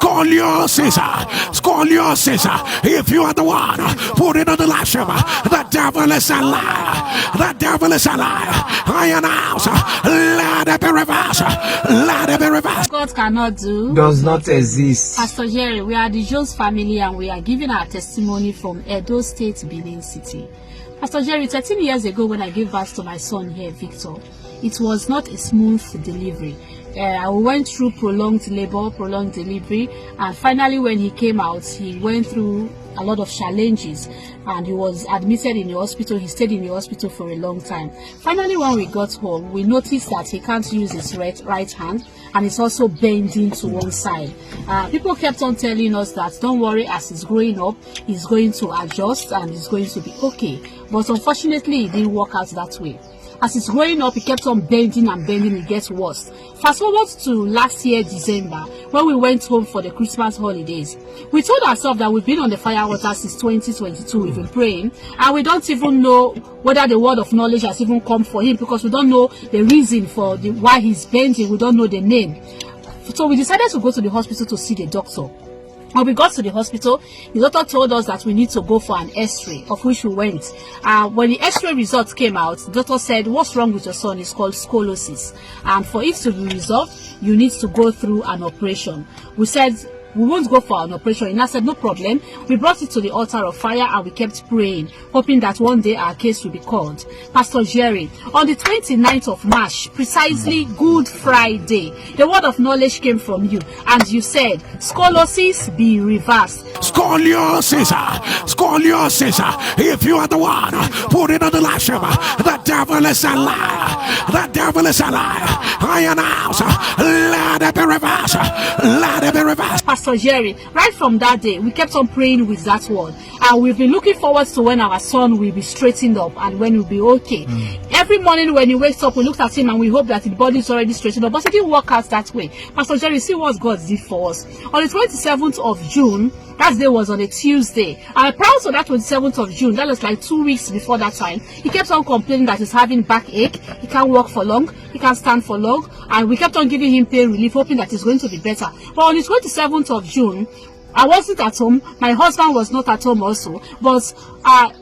Scoliosis. Scoliosis. If you are the one, put it on the last ship. The devil is a liar. The devil is a liar. I announce, let it be reversed. Let it be reversed. God cannot do, does not exist. Pastor Jerry, we are the Jones family and we are giving our testimony from Edo State, Benin City. Pastor Jerry, 13 years ago when I gave birth to my son here, Victor, it was not a smooth delivery. I went through prolonged labor, prolonged delivery, and finally when he came out, he went through a lot of challenges and he was admitted in the hospital. He stayed in the hospital for a long time. Finally, when we got home, we noticed that he can't use his right hand and it's also bending to one side. People kept on telling us that don't worry, as he's growing up, he's going to adjust and he's going to be okay. But unfortunately, it didn't work out that way. As it's growing up, he kept on bending and bending. It gets worse. Fast forward to last year, December, when we went home for the Christmas holidays. We told ourselves that we've been on the fire water since 2022. We've been praying, and we don't even know whether the word of knowledge has even come for him because we don't know the reason for why he's bending. We don't know the name. So we decided to go to the hospital to see the doctor. When we got to the hospital, the doctor told us that we need to go for an x-ray, of which we went. When the x-ray results came out, the doctor said, what's wrong with your son? It's called scoliosis. And for it to be resolved, you need to go through an operation. We said, we won't go for an operation. And I said, no problem. We brought it to the altar of fire and we kept praying, hoping that one day our case will be called. Pastor Jerry, on the 29th of March, precisely Good Friday, the word of knowledge came from you and you said, scoliosis be reversed. Scoliosis. Scoliosis. If you are the one, put it on the last ship. The devil is a liar. The devil is a liar. I announce, let it be reversed. Let it be reversed. Pastor Jerry, right from that day, we kept on praying with that word. And we've been looking forward to when our son will be straightened up and when he'll be okay. Every morning when he wakes up, we looked at him and we hope that his body is already straightened up. But it didn't work out that way. Pastor Jerry, see what God did for us. On the 27th of June, that day was on a Tuesday. And prior to that 27th of June, that was like 2 weeks before that time, he kept on complaining that he's having backache. He can't walk for long. He can't stand for long. And we kept on giving him pain relief, hoping that he's going to be better. But on the 27th of June, I wasn't at home. My husband was not at home also. But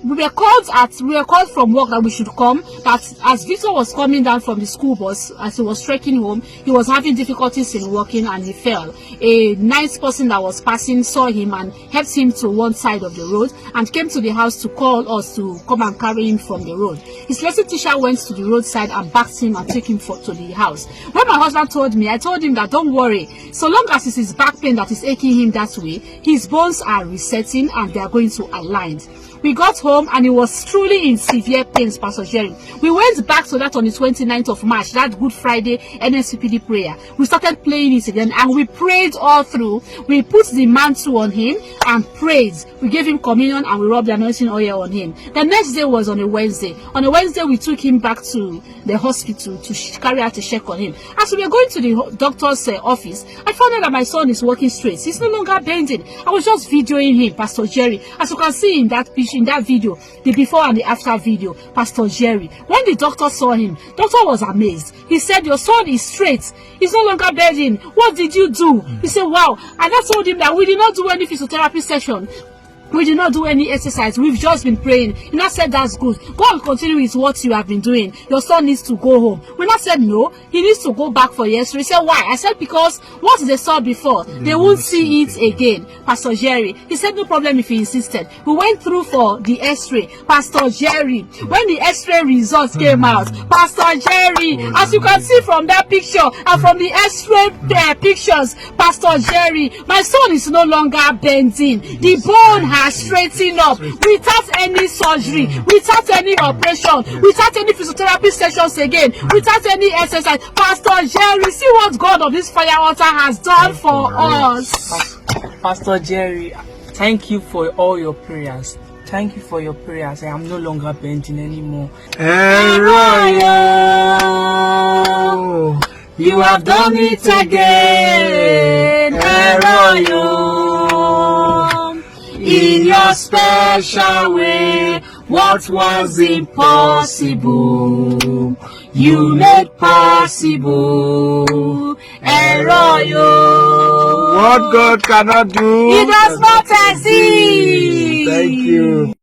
we were called from work that we should come. That as Victor was coming down from the school bus, as he was trekking home, he was having difficulties in walking and he fell. A nice person that was passing saw him and helped him to one side of the road and came to the house to call us to come and carry him from the road. His lesson teacher went to the roadside and backed him and took him to the house. When my husband told me, I told him that don't worry, so long as it's his back pain that is aching him that way, his bones are resetting and they are going to align. We got home and he was truly in severe pains, Pastor Jerry. We went back to that on the 29th of March, that Good Friday NSPD prayer. We started playing it again and we prayed all through. We put the mantle on him and prayed. We gave him communion and we rubbed the anointing oil on him. The next day was on a Wednesday. On a Wednesday, we took him back to the hospital to carry out a check on him. As we were going to the doctor's office, I found out that my son is walking straight. He's no longer bending. I was just videoing him, Pastor Jerry. As you can see in that picture, in that video, the before and the after video, Pastor Jerry. When the doctor saw him, doctor was amazed. He said, your son is straight. He's no longer bending. What did you do? He said, wow. And I told him that we did not do any physiotherapy session. We did not do any exercise. We've just been praying. He now said, that's good. God will continue with what you have been doing. Your son needs to go home. We now said, no, he needs to go back for the x-ray. He said, why? I said, because what they saw before, they won't see it again. Pastor Jerry, he said, no problem if he insisted. We went through for the x-ray. Pastor Jerry, when the x-ray results came out, Pastor Jerry, as you can see from that picture and from the x-ray pictures, Pastor Jerry, my son is no longer bending. The bone has straightened up without any surgery, without any operation, without any physiotherapy sessions again, without any exercise. Pastor Jerry, see what God of this fire altar has done for us. Pastor Jerry, thank you for all your prayers. Thank you for your prayers. I am no longer bending anymore. Eroyo, you have done it again. Eroyo, in your special way, what was impossible, You made possible. What God cannot do, He does not exist. Thank you.